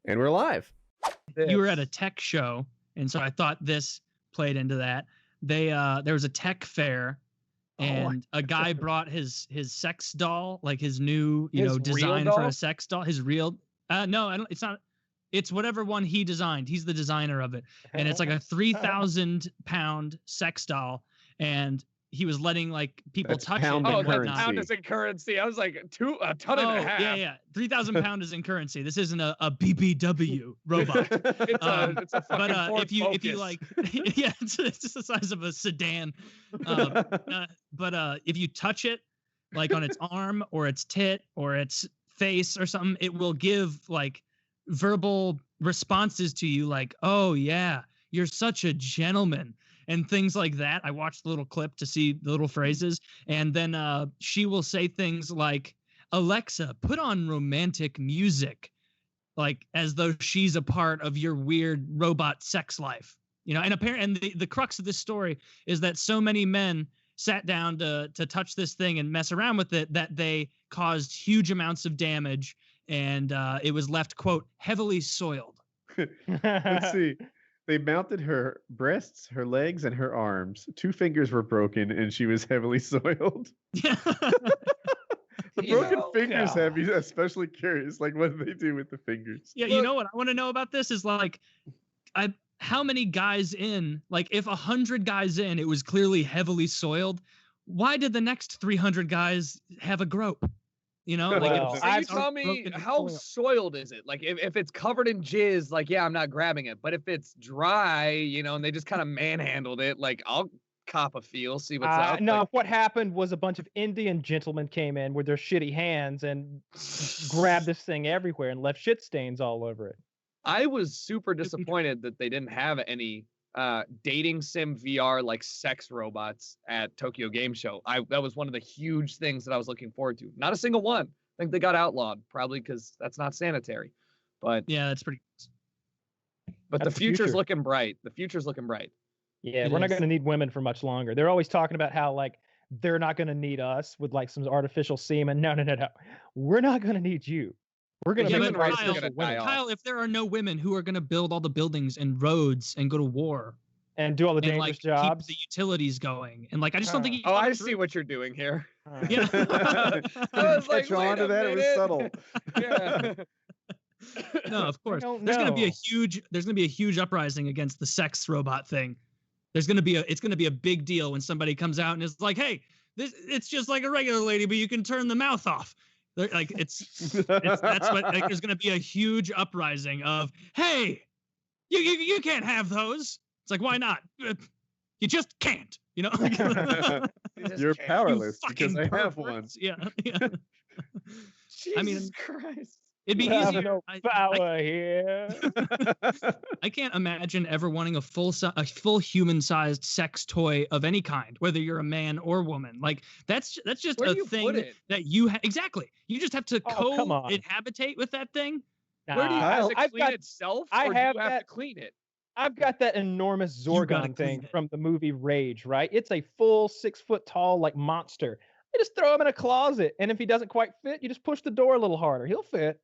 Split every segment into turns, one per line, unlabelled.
And we're live.
You were at a tech show, and so I thought this played into that. There was a tech fair, and a guy brought his sex doll, like his new design for a sex doll. His real no, I don't. It's not. It's whatever one he designed. He's the designer of it, and it's like a 3,000-pound sex doll, and he was letting like people touch it.
Oh, that pound is in currency. I was like, a ton and a half.
Yeah. 3,000 pound is in currency. This isn't a BBW robot.
it's a fucking Ford
if you like, yeah, it's the size of a sedan. But if you touch it, like on its arm or its tit or its face or something, it will give like verbal responses to you, like, "Oh yeah, you're such a gentleman." And things like that. I watched the little clip to see the little phrases. And then she will say things like, "Alexa, put on romantic music," like as though she's a part of your weird robot sex life. And apparently, and the crux of this story is that so many men sat down to touch this thing and mess around with it that they caused huge amounts of damage. And it was left, quote, heavily soiled.
Let's see. They mounted her breasts, her legs, and her arms. 2 fingers were broken, and she was heavily soiled. The broken fingers have me especially curious. Like, what do they do with the fingers?
Yeah, you know what I want to know about this is like, how many guys in? Like, if 100 guys in, it was clearly heavily soiled. Why did the next 300 guys have a grope?
Tell me, how soiled is it? Like, if it's covered in jizz, like, yeah, I'm not grabbing it. But if it's dry, and they just kind of manhandled it, like, I'll cop a feel, see what's up.
No, what happened was a bunch of Indian gentlemen came in with their shitty hands and grabbed this thing everywhere and left shit stains all over it.
I was super disappointed that they didn't have any dating sim VR like sex robots at Tokyo Game Show. That was one of the huge things that I was looking forward to. Not a single one. I think they got outlawed, probably because that's not sanitary. But
yeah, that's pretty.
But the future's looking bright. The future's looking bright.
Yeah, we're not going to need women for much longer. They're always talking about how like they're not going to need us with like some artificial semen. No. We're not going to need you. We're going to make
Kyle, if there are no women, who are going to build all the buildings and roads and go to war
and do all the dangerous jobs,
keep the utilities going? And like, I just don't think.
I see what you're doing here.
Yeah,
I was like,
on to that. It was subtle.
Yeah.
No, of course. There's going to be a huge uprising against the sex robot thing. It's going to be a big deal when somebody comes out and is like, "Hey, it's just like a regular lady, but you can turn the mouth off." Like that's what, like, there's going to be a huge uprising of, "Hey, you can't have those." It's like, why not? You just can't.
You're powerless because I have one.
Yeah.
Jesus Christ.
It'd be easier.
No power here.
I can't imagine ever wanting a full human-sized sex toy of any kind, whether you're a man or woman. Like that's just a thing that you exactly. You just have to cohabitate with that thing.
Nah. Where do you have to clean itself? Or do you have to clean it?
I've got that enormous Zorgon thing from the movie Rage, right? It's a full 6 foot tall like monster. You just throw him in a closet, and if he doesn't quite fit, you just push the door a little harder. He'll fit.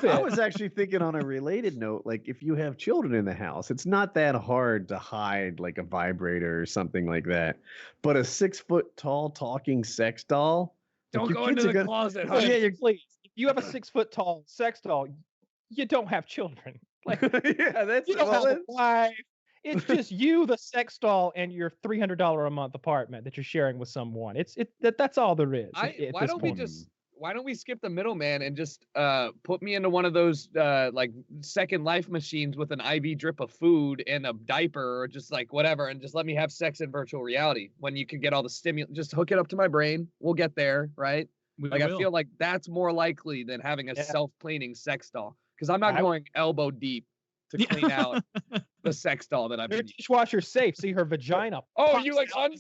I was actually thinking on a related note, like if you have children in the house, it's not that hard to hide like a vibrator or something like that. But a 6 foot tall talking sex doll.
Don't go into the closet.
Yeah, please. If you have a 6 foot tall sex doll, you don't have children. Like,
yeah, that's
you don't have a wife. It's just you, the sex doll, and your $300 a month apartment that you're sharing with someone. That's all there is.
Why don't we skip the middleman and just put me into one of those like Second Life machines with an IV drip of food and a diaper or just like whatever, and just let me have sex in virtual reality when you can get all the stimulant. Just hook it up to my brain. We'll get there, right? I feel like that's more likely than having a self-cleaning sex doll, because I'm not going elbow deep to clean out the sex doll that I've
Your
been using.
dishwasher's safe. See her vagina.
Oh,
pops
you like
out.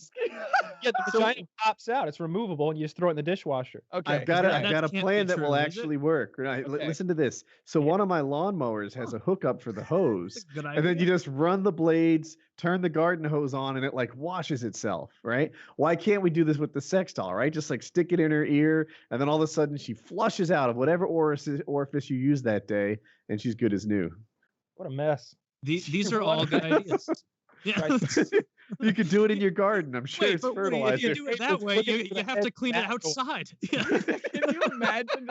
Yeah, the
So-
vagina pops out. It's removable, and you just throw it in the dishwasher.
Okay.
I've got
that
a
can't
plan
be
that will
true, is it?
actually work. Right?
Okay.
Listen to this. So one of my lawnmowers has a hookup for the hose,
That's a good
and then
idea.
you just run the blades, turn the garden hose on, and it like washes itself. Right? Why can't we do this with the sex doll? Right? Just like stick it in her ear, and then all of a sudden she flushes out of whatever orifice you used that day, and she's good as new.
What a mess.
These are all good ideas. Yeah.
Right.
You could do it in your garden. I'm sure
Wait,
it's
but Woody,
fertilizer.
if you do it that
It's
way,
looking
you
for the
have to
head
clean it
tackle.
outside. Yeah.
Can you imagine?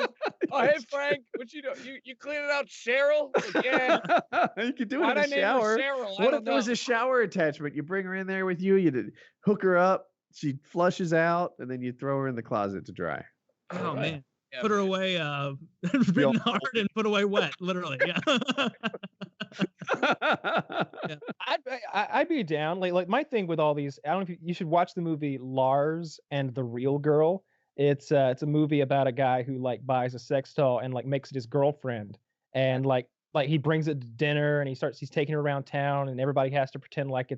Oh, hey Frank, what you do? You cleaning out Cheryl? Like, yeah.
You could do it
Why'd
in
I
the
name her
shower.
Cheryl? I
What
don't
if there was
know.
a shower attachment? You bring her in there with you, you hook her up, she flushes out, and then you throw her in the closet to dry.
Oh man.
Yeah,
Put her
man.
away written hard and put away wet, literally. Yeah.
I'd be down. Like my thing with all these, I don't know if you should watch the movie Lars and the Real Girl. It's a movie about a guy who like buys a sex doll and like makes it his girlfriend, and like he brings it to dinner and he's taking her around town and everybody has to pretend like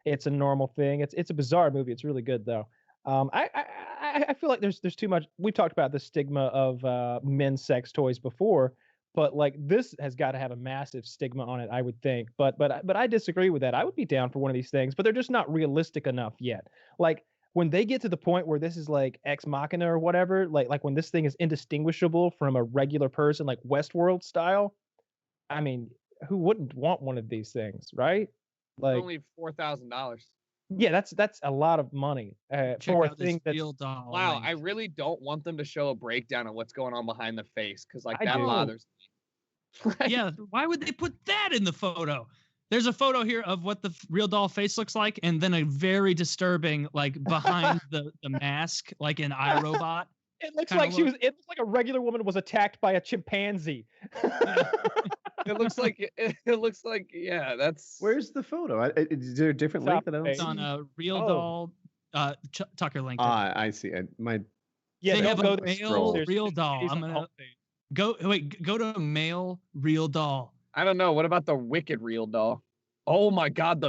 it's a normal thing. It's a bizarre movie. It's really good though. I feel like there's too much. We've talked about the stigma of men's sex toys before, but like this has got to have a massive stigma on it, I would think. But I disagree with that. I would be down for one of these things, but they're just not realistic enough yet. Like when they get to the point where this is like Ex Machina or whatever, like when this thing is indistinguishable from a regular person, like Westworld style. I mean, who wouldn't want one of these things, right? Like
Only $4,000.
yeah, that's a lot of money
Check
for a
out this
thing that's
real doll.
Wow,
link.
I really don't want them to show a breakdown of what's going on behind the face because like
I
that
do.
bothers me.
Yeah, why would they put that in the photo? There's a photo here of what the real doll face looks like, and then a very disturbing, like behind the mask, like an iRobot.
It looks
Kinda
like it looks like a regular woman was attacked by a chimpanzee.
It looks like it looks like yeah. That's
Where's the photo? Is there a different link
Top
that I don't
It's
see?
on a real
Oh.
doll. Tucker linked it.
I see. My
Yeah,
They
don't
have
go
a
there.
male
There's
real
two
doll.
ladies
I'm
on the
gonna
homepage.
go to male real doll.
I don't know. What about the wicked real doll? Oh my God!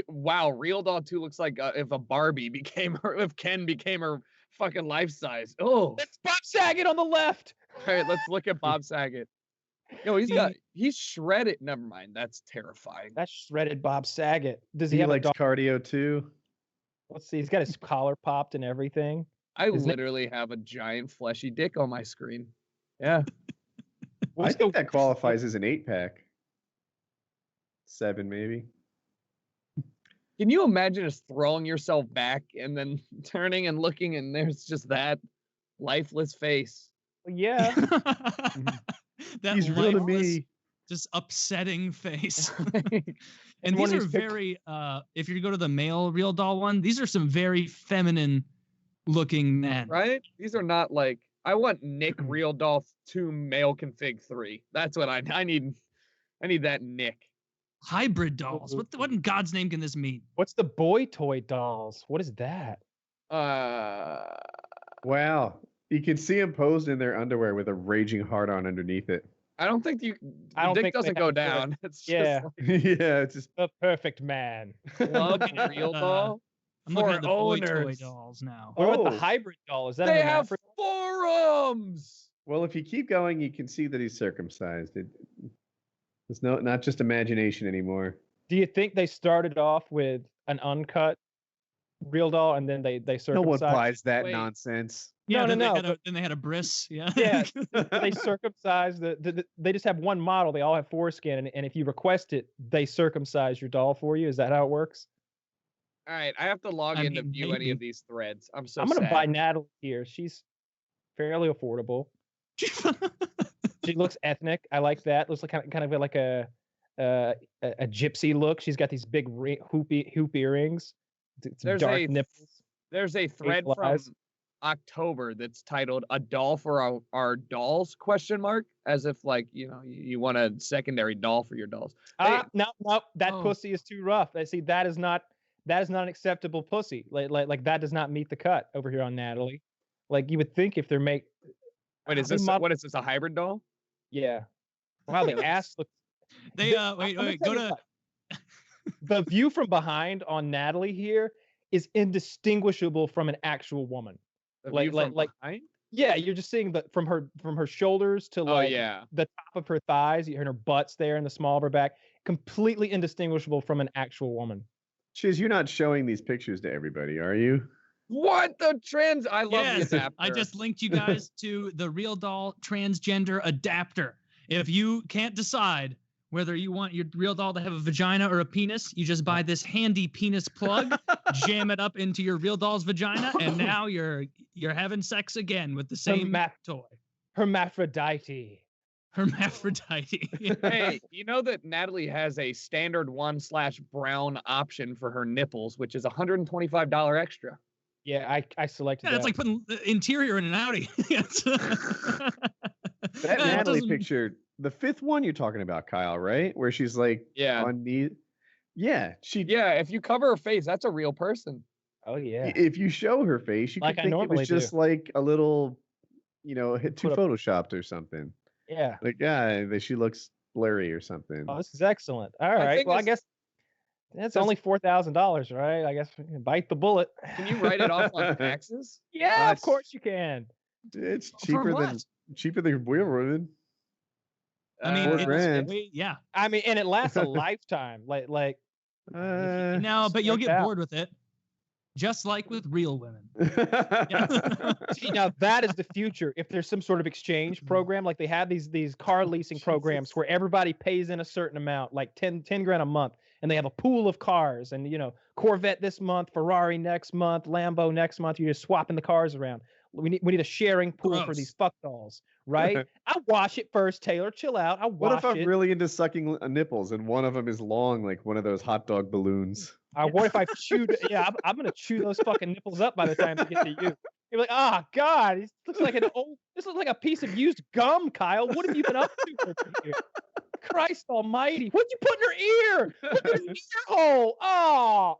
Wow, real doll 2 looks like if a Barbie became her, if Ken became her fucking life size. Oh,
That's Bob Saget on the left.
all right. Let's look at Bob Saget. Yo, he's shredded. Never mind. That's terrifying.
That's shredded Bob Saget. Does he
he
have a
likes
dog?
cardio too.
Let's see. He's got his collar popped and everything.
I
Isn't it-
literally have a giant fleshy dick on my screen. Yeah.
I
What's
think
the-
that qualifies as an 8-pack. 7 maybe.
Can you imagine just throwing yourself back and then turning and looking and there's just that lifeless face?
Yeah.
That
He's real to
lifeless,
me.
just upsetting face.
And
And
one
these
of
are
these pic-
very if you go to the male real doll one, these are some very feminine looking men.
Right? These are not like I want Nick Real Doll 2 male config 3. That's what I need. I need that Nick.
Hybrid dolls. What in God's name can this mean?
What's the boy toy dolls? What is that?
Wow. You can see him posed in their underwear with a raging hard on underneath it.
I don't think
I don't
the dick
think they
doesn't
have
go
to wear it.
down. It's just
Yeah.
Yeah, it's just
The perfect man.
plug and Real Doll.
I'm looking
For
at the boy toy
owners.
dolls now.
What about
Oh.
the hybrid doll? Is that
They
an
have
African?
forums.
well, if you keep going, you can see that he's circumcised. It's not just imagination anymore.
Do you think they started off with an uncut real doll and then they
No
circumcised?
one buys that
Wait.
nonsense.
Yeah,
No,
then,
no,
they had
no,
then they had a bris. Yeah.
Yeah, they circumcise they just have one model. They all have foreskin, and if you request it, they circumcise your doll for you. Is that how it works?
All right, I have to log
I
in to
mean,
view any
maybe.
of these threads. I'm so
I'm gonna
sad.
buy Natalie here. She's fairly affordable. She looks ethnic. I like that. Looks like kind of like a gypsy look. She's got these big hoop earrings. It's
There's
dark
a-
nipples.
There's a thread
Hateful
from
eyes.
October that's titled "A Doll for Our Dolls?" question mark, as if like you want a secondary doll for your dolls.
No, that
Oh.
pussy is too rough. I see. That is not an acceptable pussy. Like that does not meet the cut over here on Natalie. Like you would think if they're
Wait, is
How many
this
mod-
what is this, a hybrid doll?
yeah. Wow, the ass looks
They wait, go to
the view from behind on Natalie here is indistinguishable from an actual woman. Like
behind?
Yeah, you're just seeing from her shoulders to the top of her thighs, and her butt's there and the small of her back, completely indistinguishable from an actual woman.
Shiz, you're not showing these pictures to everybody, are you?
What the trans? I love the adapter.
I just linked you guys to the RealDoll transgender adapter. If you can't decide whether you want your RealDoll to have a vagina or a penis, you just buy this handy penis plug, jam it up into your RealDoll's vagina, and now you're having sex again with the same toy.
Hermaphrodite.
Hey, you know that Natalie has a standard 1/brown option for her nipples, which is $125 extra.
Yeah, I selected that.
That's like putting the interior in an Audi.
That Natalie picture, the fifth one you're talking about, Kyle, right? Where she's like on knee. Yeah,
if you cover her face, that's a real person.
Oh yeah.
If you show her face, you could think it was just like a little, too photoshopped or something.
Yeah.
Like she looks blurry or something.
Oh, this is excellent. All right. Well, I guess that's only $4,000, right? I guess we can bite the bullet.
Can you write it off on taxes?
Yeah, of course you can.
It's cheaper than Wheelroom.
I mean,
I mean, and it lasts a lifetime.
No, but you'll get bored with it. Just like with real women.
See, now that is the future. If there's some sort of exchange program, like they have these car leasing programs where everybody pays in a certain amount, like 10 grand a month, and they have a pool of cars, and Corvette this month, Ferrari next month, Lambo next month. You're just swapping the cars around. We need a sharing pool for these fuck dolls, right? I wash it first, Taylor. Chill out.
What if I'm really into sucking nipples and one of them is long, like one of those hot dog balloons?
What if I chewed? Yeah, I'm gonna chew those fucking nipples up by the time they get to you. You're like, oh God, this looks like this looks like a piece of used gum, Kyle. What have you been up to over here? Christ Almighty! What'd you put in her ear? Look at her ear hole. Oh,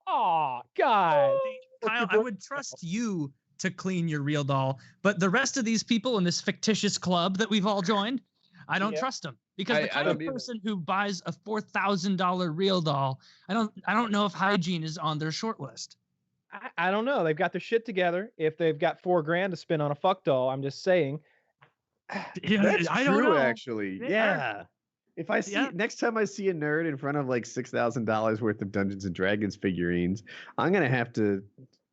God.
Kyle, I would trust you to clean your RealDoll, but the rest of these people in this fictitious club that we've all joined, I don't trust them. Because the kind of person who buys a $4,000 RealDoll, I don't know if hygiene is on their short list.
I don't know. They've got their shit together. If they've got $4,000 to spend on a fuck doll, I'm just saying.
That's true, actually. Yeah. If I see next time I see a nerd in front of like $6,000 worth of Dungeons and Dragons figurines, I'm gonna have to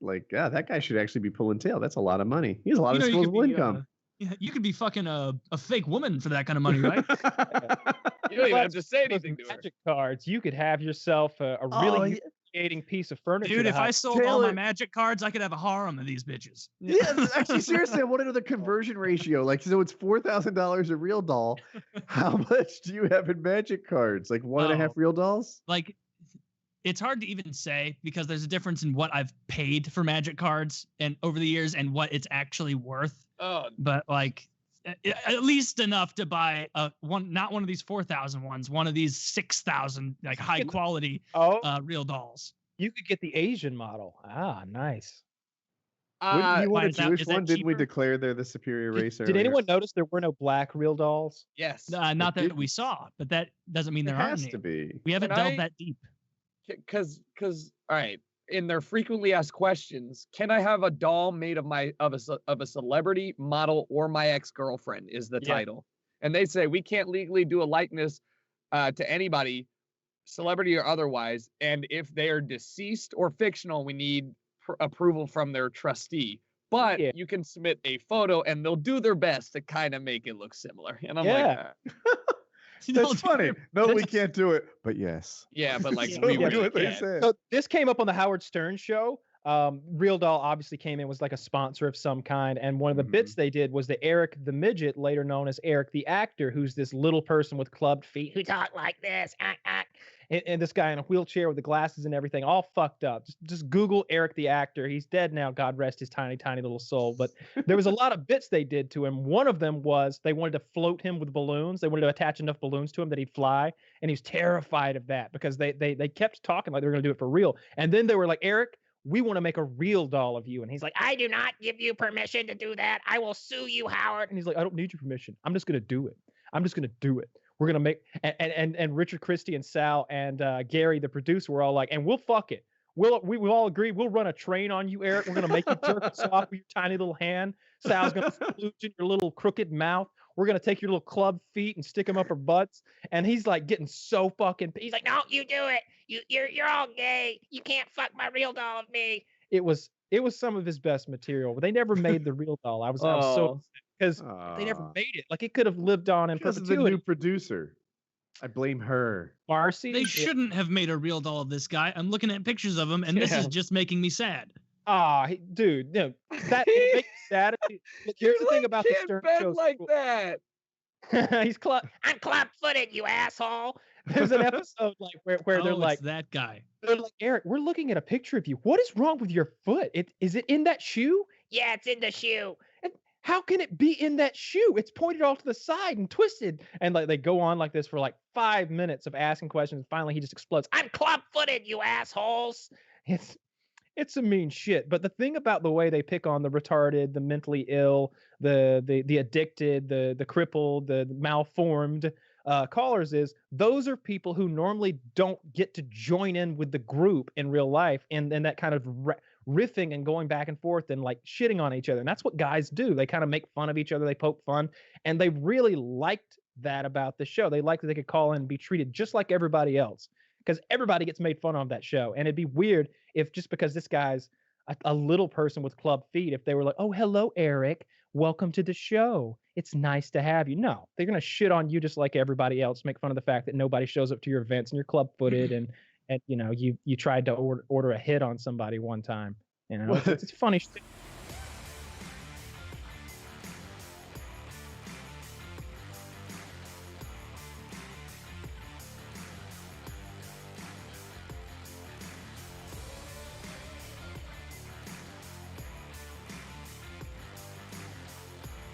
that guy should actually be pulling tail. That's a lot of money. He has a lot of disposable income.
You could be fucking a fake woman for that kind of money, right?
You don't even have to say anything to her.
Magic cards. You could have yourself a really humiliating piece of furniture.
Dude, if I sold all my magic cards, I could have a harem of these bitches.
Yeah, actually, seriously, I want to know the conversion ratio. So it's $4,000 a RealDoll. How much do you have in magic cards? Like 1.5 RealDolls?
Like, it's hard to even say because there's a difference in what I've paid for magic cards and over the years and what it's actually worth. But at least enough to buy not one of these 4,000 ones, one of these 6,000 high quality RealDolls.
You could get the Asian model. Ah, nice.
Wouldn't you want a Jewish one? Didn't we declare they're the superior race?
Did anyone notice there were no black RealDolls?
Yes.
Not that we saw, but that doesn't mean there aren't.
Has to be.
We haven't delved that deep.
Because all right, in their frequently asked questions, can I have a doll made of a celebrity, model, or my ex-girlfriend is the title. And they say we can't legally do a likeness to anybody, celebrity or otherwise, and if they are deceased or fictional, we need approval from their trustee. But you can submit a photo and they'll do their best to kind of make it look similar. And I'm like,
that's funny. No, we can't do it. But yes.
Yeah, but we
do what they said.
So this came up on the Howard Stern show. RealDoll obviously came in, was like a sponsor of some kind. And one of the bits they did was the Eric the Midget, later known as Eric the Actor, who's this little person with clubbed feet who talk like this. And this guy in a wheelchair with the glasses and everything, all fucked up. Just Google Eric the Actor. He's dead now. God rest his tiny, tiny little soul. But there was a lot of bits they did to him. One of them was they wanted to float him with balloons. They wanted to attach enough balloons to him that he'd fly. And he was terrified of that because they kept talking like they were going to do it for real. And then they were like, Eric, we want to make a RealDoll of you. And he's like, I do not give you permission to do that. I will sue you, Howard. And he's like, I don't need your permission. I'm just going to do it. I'm just going to do it. We're gonna make and Richard Christie and Sal and Gary, the producer, were all like, and we'll fuck it. We all agree. We'll run a train on you, Eric. We're gonna make you jerk us off with your tiny little hand. Sal's gonna flute in your little crooked mouth. We're gonna take your little club feet and stick them up our butts. And he's like getting so fucking. He's like, no, you do it. You're all gay. You can't fuck my real doll of me. It was some of his best material, but they never made the real doll. I was so because they never made it. Like it could have lived on in perpetuity.
The new producer. I blame her.
Marcy.
They shouldn't have made a real doll of this guy. I'm looking at pictures of him, and this is just making me sad.
Dude, no, that makes me sad. Look, here's the thing about the Stern Show.
Like that.
I'm club-footed, you asshole. There's an episode like where they're like
that guy.
They're like, Eric, we're looking at a picture of you. What is wrong with your foot? Is it in that shoe? Yeah, it's in the shoe. And how can it be in that shoe? It's pointed off to the side and twisted. And like they go on like this for like 5 minutes of asking questions. And finally, he just explodes. I'm club-footed, you assholes. It's a mean shit. But the thing about the way they pick on the retarded, the mentally ill, the addicted, the crippled, the malformed callers is those are people who normally don't get to join in with the group in real life and that kind of riffing and going back and forth and like shitting on each other. And that's what guys do. They kind of make fun of each other. They poke fun. And they really liked that about the show. They liked that they could call in and be treated just like everybody else because everybody gets made fun of that show. And it'd be weird if just because this guy's a little person with club feet, if they were like, oh, hello, Eric, welcome to the show. It's nice to have you. No, they're going to shit on you just like everybody else, make fun of the fact that nobody shows up to your events and you're club footed and you know, you tried to order a hit on somebody one time. You know, it's funny shit.